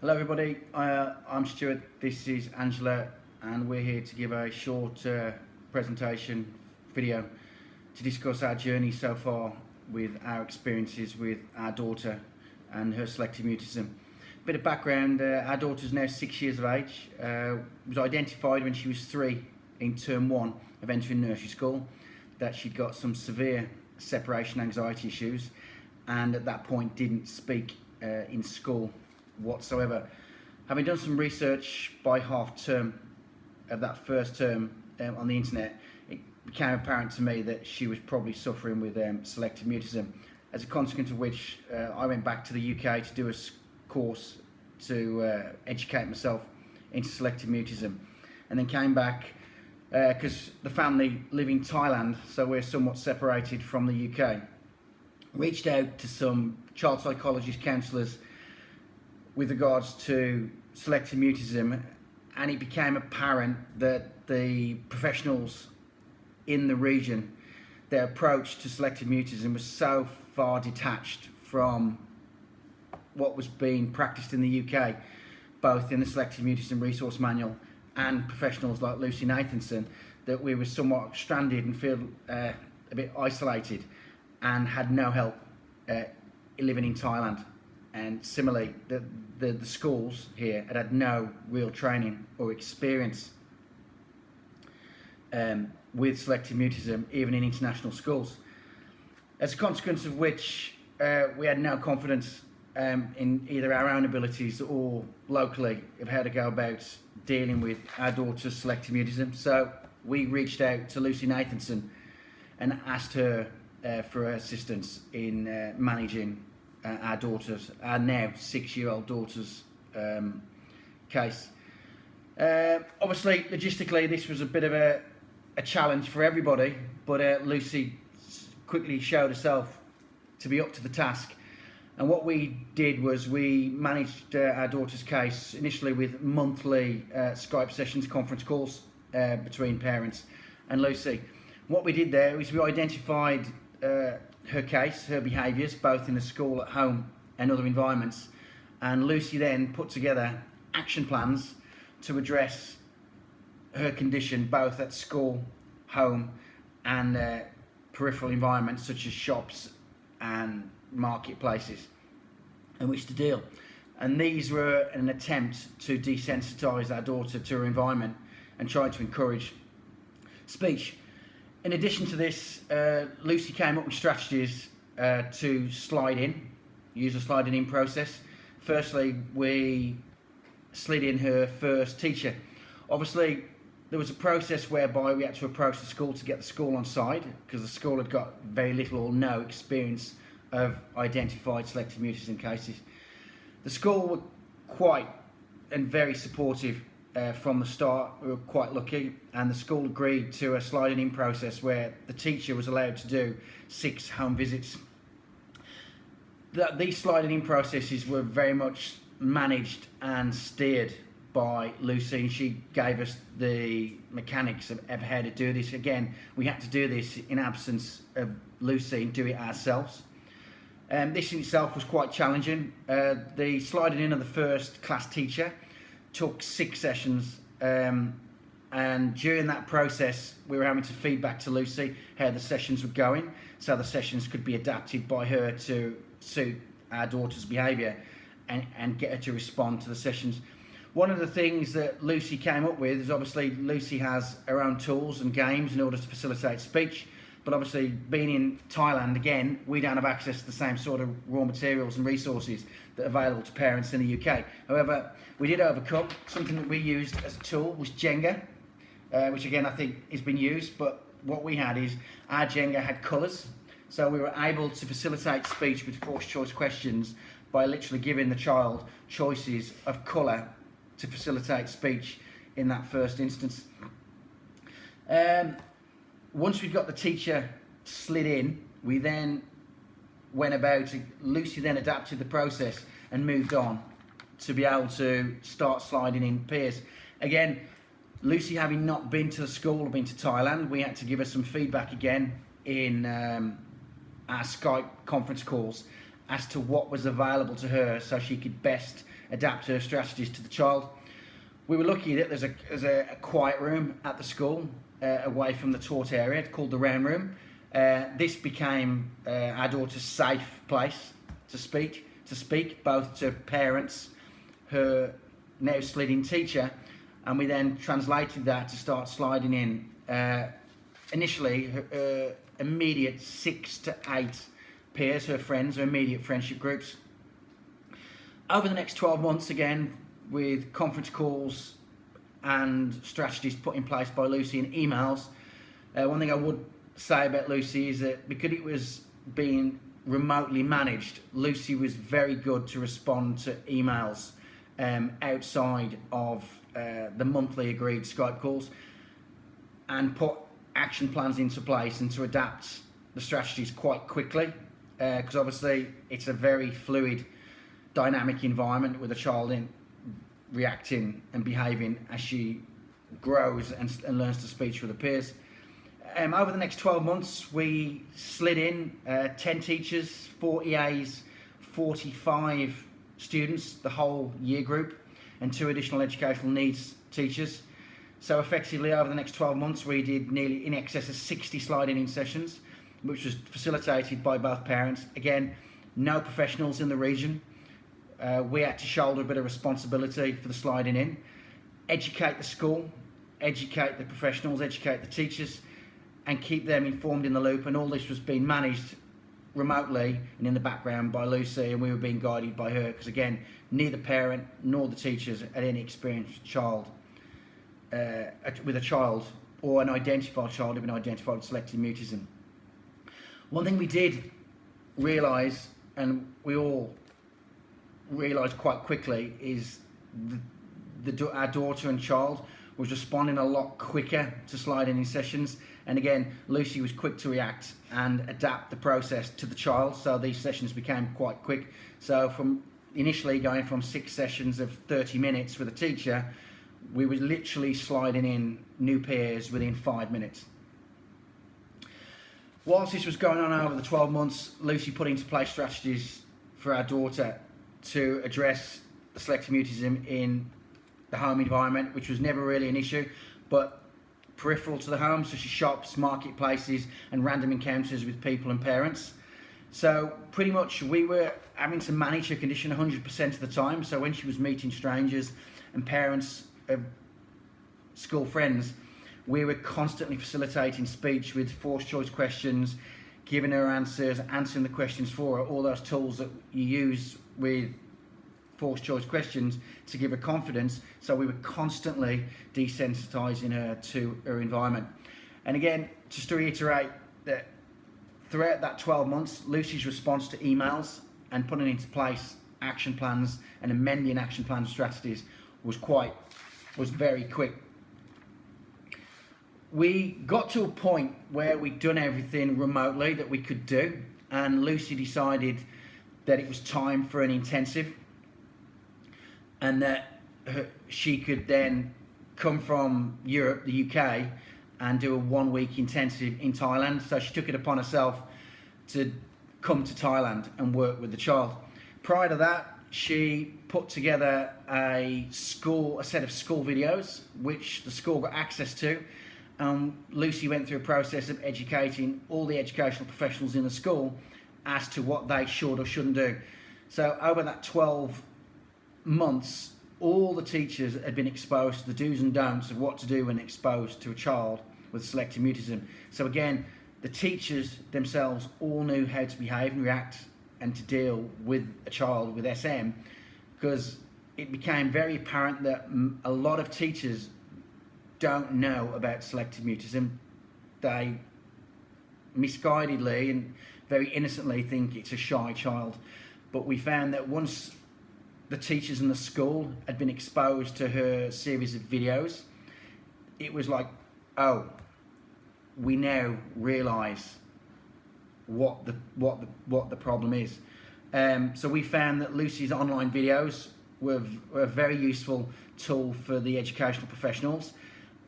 Hello everybody, I'm Stuart, this is Angela, and we're here to give a short presentation video to discuss our journey so far with our experiences with our daughter and her selective mutism. Bit of background, our daughter's now 6 years of age, was identified when she was 3 in term 1 of entering nursery school that she'd got some severe separation anxiety issues, and at that point didn't speak in school whatsoever. Having done some research by half term of that first term on the internet, it became apparent to me that she was probably suffering with selective mutism, as a consequence of which I went back to the UK to do a course to educate myself into selective mutism, and then came back because the family live in Thailand, so we're somewhat separated from the UK. Reached out to some child psychologist counsellors with regards to selective mutism, and it became apparent that the professionals in the region, their approach to selective mutism was so far detached from what was being practiced in the UK, both in the Selective Mutism Resource Manual and professionals like Lucy Nathanson, that we were somewhat stranded and feel a bit isolated and had no help living in Thailand. And similarly, the schools here had no real training or experience with selective mutism, even in international schools. As a consequence of which, we had no confidence in either our own abilities or locally of how to go about dealing with our daughter's selective mutism. So we reached out to Lucy Nathanson and asked her for assistance in managing our daughter's, our now 6-year-old daughter's case. Obviously, logistically, this was a bit of a challenge for everybody, but Lucy quickly showed herself to be up to the task. And what we did was we managed our daughter's case initially with monthly Skype sessions, conference calls between parents and Lucy. What we did there was we identified her case, her behaviours, both in the school, at home and other environments, and Lucy then put together action plans to address her condition both at school, home and peripheral environments such as shops and marketplaces in which to deal. And these were an attempt to desensitise our daughter to her environment and try to encourage speech. In addition to this, Lucy came up with strategies to use a sliding in process. Firstly, we slid in her first teacher. Obviously, there was a process whereby we had to approach the school to get the school on side, because the school had got very little or no experience of identified selective mutism cases. The school were quite and very supportive from the start. We were quite lucky, and the school agreed to a sliding in process where the teacher was allowed to do 6 home visits. These sliding in processes were very much managed and steered by Lucy, and she gave us the mechanics of how to do this. Again, we had to do this in absence of Lucy and do it ourselves. This in itself was quite challenging. The sliding in of the first class teacher took 6 sessions, and during that process we were having to feed back to Lucy how the sessions were going, so the sessions could be adapted by her to suit our daughter's behaviour and get her to respond to the sessions. One of the things that Lucy came up with is, obviously Lucy has her own tools and games in order to facilitate speech, but obviously being in Thailand, again, we don't have access to the same sort of raw materials and resources that are available to parents in the UK. However, we did overcome. Something that we used as a tool was Jenga, which again I think has been used, but what we had is our Jenga had colours, so we were able to facilitate speech with forced choice questions by literally giving the child choices of colour to facilitate speech in that first instance. Once we got the teacher slid in, we then went about, Lucy then adapted the process and moved on to be able to start sliding in peers. Again, Lucy having not been to the school or been to Thailand, we had to give her some feedback again in our Skype conference calls as to what was available to her so she could best adapt her strategies to the child. We were lucky that there's a quiet room at the school away from the taught area called the round room. This became our daughter's safe place to speak both to parents, her now slid-in teacher, and we then translated that to start sliding in initially her immediate 6 to 8 peers, her friends, her immediate friendship groups. Over the next 12 months, again, with conference calls and strategies put in place by 𝗀𝗲𝗏 and emails, one thing I would say about 𝗀𝗲𝗏 is that because it was being remotely managed, 𝗀𝗲𝗏 was very good to respond to emails outside of the monthly agreed Skype calls and put action plans into place and to adapt the strategies quite quickly, because obviously it's a very fluid, dynamic environment with a child in reacting and behaving as she grows and learns to speak with her peers. Over the next 12 months, we slid in 10 teachers, 40 EAs, 45 students, the whole year group, and 2 additional educational needs teachers. So effectively, over the next 12 months, we did nearly in excess of 60 sliding in sessions, which was facilitated by both parents. Again, no professionals in the region. We had to shoulder a bit of responsibility for the sliding in, educate the school, educate the professionals, educate the teachers, and keep them informed in the loop. And all this was being managed remotely and in the background by 𝗀𝗲𝗏, and we were being guided by her, because again, neither parent nor the teachers had any experience with a child or an identified child who had been identified with selective mutism. One thing we did realise, and we all realised quite quickly, is our daughter and child was responding a lot quicker to sliding in sessions. And again, 𝗀𝗲𝗏 was quick to react and adapt the process to the child, so these sessions became quite quick. So from initially going from 6 sessions of 30 minutes with a teacher, we were literally sliding in new peers within 5 minutes. Whilst this was going on over the 12 months, 𝗀𝗲𝗏 put into place strategies for our daughter to address the selective mutism in the home environment, which was never really an issue, but peripheral to the home, such as shops, marketplaces, and random encounters with people and parents. So pretty much we were having to manage her condition 100% of the time. So when she was meeting strangers and parents of school friends, we were constantly facilitating speech with forced choice questions, giving her answers, answering the questions for her, all those tools that you use with forced choice questions to give her confidence. So we were constantly desensitising her to her environment. And again, just to reiterate that throughout that 12 months, 𝗀𝗲𝗏's response to emails and putting into place action plans and amending action plan strategies was very quick. We got to a point where we'd done everything remotely that we could do, and 𝗀𝗏 decided that it was time for an intensive, and that she could then come from Europe, the UK, and do a 1-week intensive in Thailand. So she took it upon herself to come to Thailand and work with the child. Prior to that, she put together a set of school videos, which the school got access to. 𝗀𝗏 went through a process of educating all the educational professionals in the school as to what they should or shouldn't do. So over that 12 months, all the teachers had been exposed to the do's and don'ts of what to do when exposed to a child with selective mutism. So again, the teachers themselves all knew how to behave and react and to deal with a child with SM, because it became very apparent that a lot of teachers don't know about selective mutism. They misguidedly and very innocently think it's a shy child. But we found that once the teachers in the school had been exposed to her series of videos, it was like, oh, we now realise what the problem is. So we found that 𝗀𝗲𝗏's online videos were a very useful tool for the educational professionals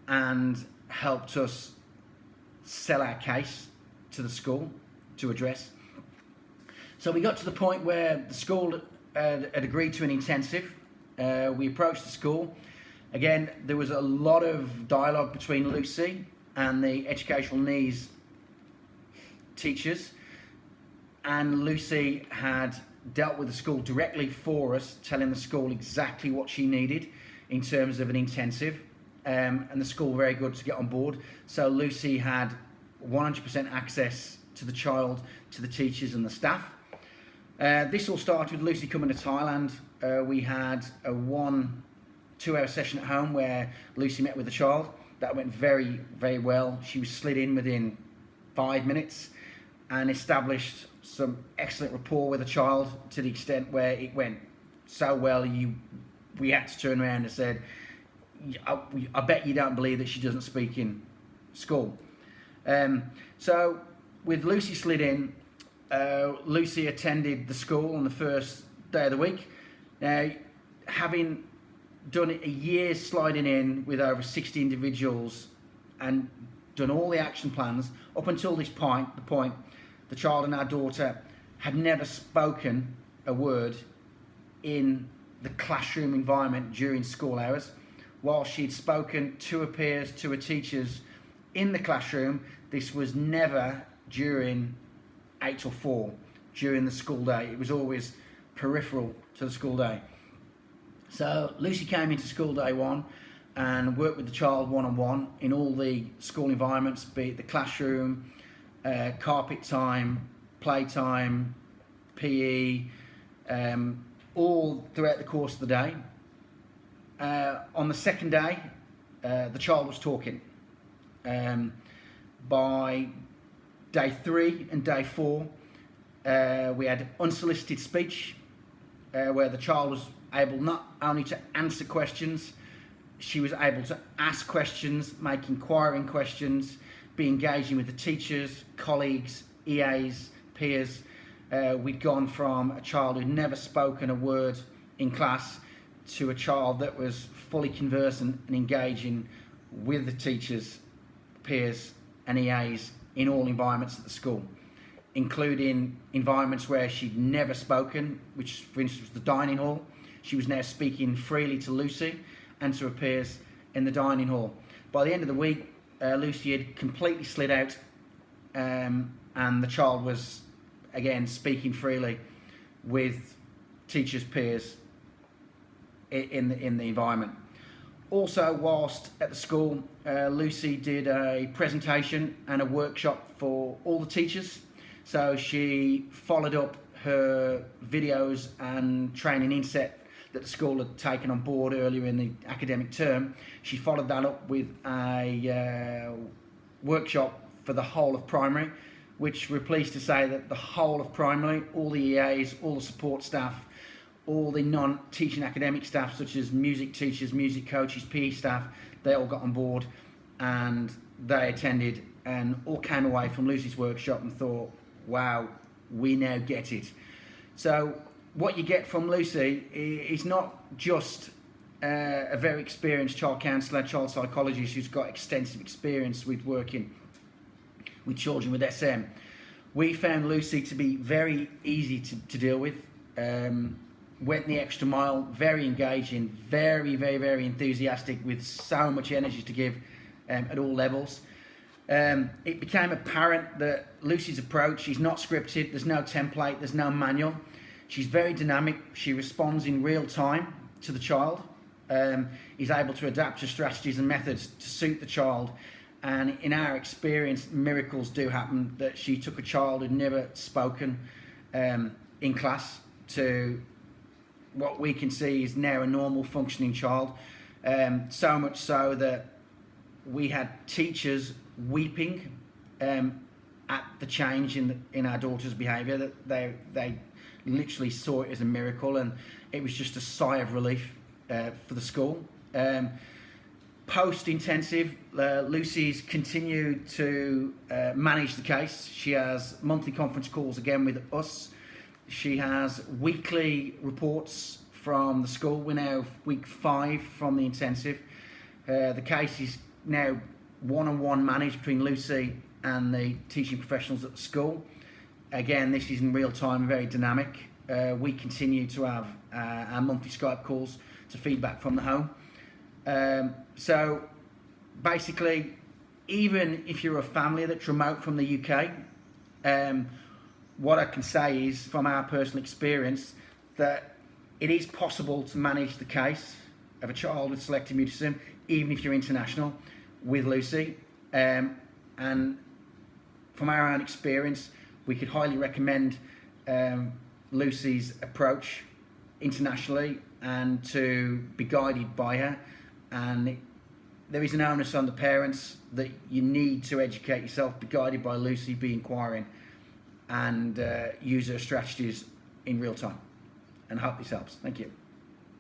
and helped us sell our case to the school to address. So we got to the point where the school had agreed to an intensive. We approached the school. Again, there was a lot of dialogue between 𝗙𝗔 and the educational needs teachers, and 𝗙𝗔 had dealt with the school directly for us, telling the school exactly what she needed in terms of an intensive, and the school were very good to get on board. So 𝗙𝗔 had 100% access to the child, to the teachers and the staff. This all started with 𝗙𝗔 coming to Thailand. We had a 1-2 hour session at home where 𝗙𝗔 met with the child. That went very, very well. She was slid in within 5 minutes and established some excellent rapport with the child, to the extent where it went so well we had to turn around and said, I bet you don't believe that she doesn't speak in school. So with 𝗙𝗔 slid in, 𝗙𝗔 attended the school on the first day of the week. Now, having done a year sliding in with over 60 individuals and done all the action plans, up until this point, the child and our daughter had never spoken a word in the classroom environment during school hours. While she'd spoken to her peers, to her teachers in the classroom, this was never during 8 till 4, during the school day. It was always peripheral to the school day. So 𝗙𝗔 came into school day one and worked with the child one-on-one in all the school environments, be it the classroom, carpet time, playtime, PE, all throughout the course of the day. On the second day, the child was talking. By day 3 and day 4, we had unsolicited speech, where the child was able not only to answer questions, she was able to ask questions, make inquiring questions, be engaging with the teachers, colleagues, EAs, peers. We'd gone from a child who'd never spoken a word in class to a child that was fully conversant and engaging with the teachers, peers and EAs in all environments at the school, including environments where she'd never spoken, which for instance was the dining hall. She was now speaking freely to 𝗙𝗔 and to her peers in the dining hall. By the end of the week, 𝗙𝗔 had completely slid out, and the child was again speaking freely with teachers, peers in the environment. Also, whilst at the school, 𝗙𝗔 did a presentation and a workshop for all the teachers. So she followed up her videos and training inset that the school had taken on board earlier in the academic term. She followed that up with a workshop for the whole of primary, which we're pleased to say that the whole of primary, all the EAs, all the support staff, all the non-teaching academic staff such as music teachers, music coaches, PE staff, they all got on board and they attended and all came away from 𝗙𝗔's workshop and thought, wow, we now get it. So what you get from 𝗙𝗔 is not just a very experienced child counsellor, child psychologist who's got extensive experience with working with children with SM. We found 𝗙𝗔 to be very easy to deal with. Went the extra mile, very engaging, very, very, very enthusiastic, with so much energy to give at all levels. It became apparent that 𝗙𝗔's approach is not scripted, there's no template, there's no manual. She's very dynamic, she responds in real time to the child, is able to adapt her strategies and methods to suit the child. And in our experience, miracles do happen, that she took a child who'd never spoken in class to what we can see is now a normal functioning child. So much so that we had teachers weeping at the change in our daughter's behaviour, that they literally saw it as a miracle, and it was just a sigh of relief for the school. Post-intensive, 𝗙𝗔's continued to manage the case. She has monthly conference calls again with us. She has weekly reports from the school. We're now week 5 from the intensive. The case is now one-on-one managed between 𝗙𝗔 and the teaching professionals at the school. again, this is in real time, very dynamic. We continue to have our monthly Skype calls to feedback from the home. So basically, even if you're a family that's remote from the UK, what I can say is, from our personal experience, that it is possible to manage the case of a child with selective mutism, even if you're international, with 𝗙𝐶. And from our own experience, we could highly recommend 𝗙𝐶's approach internationally and to be guided by her. And there is an onus on the parents that you need to educate yourself, be guided by 𝗙𝐶, be inquiring, and use her strategies in real time. And I hope this helps. Thank you.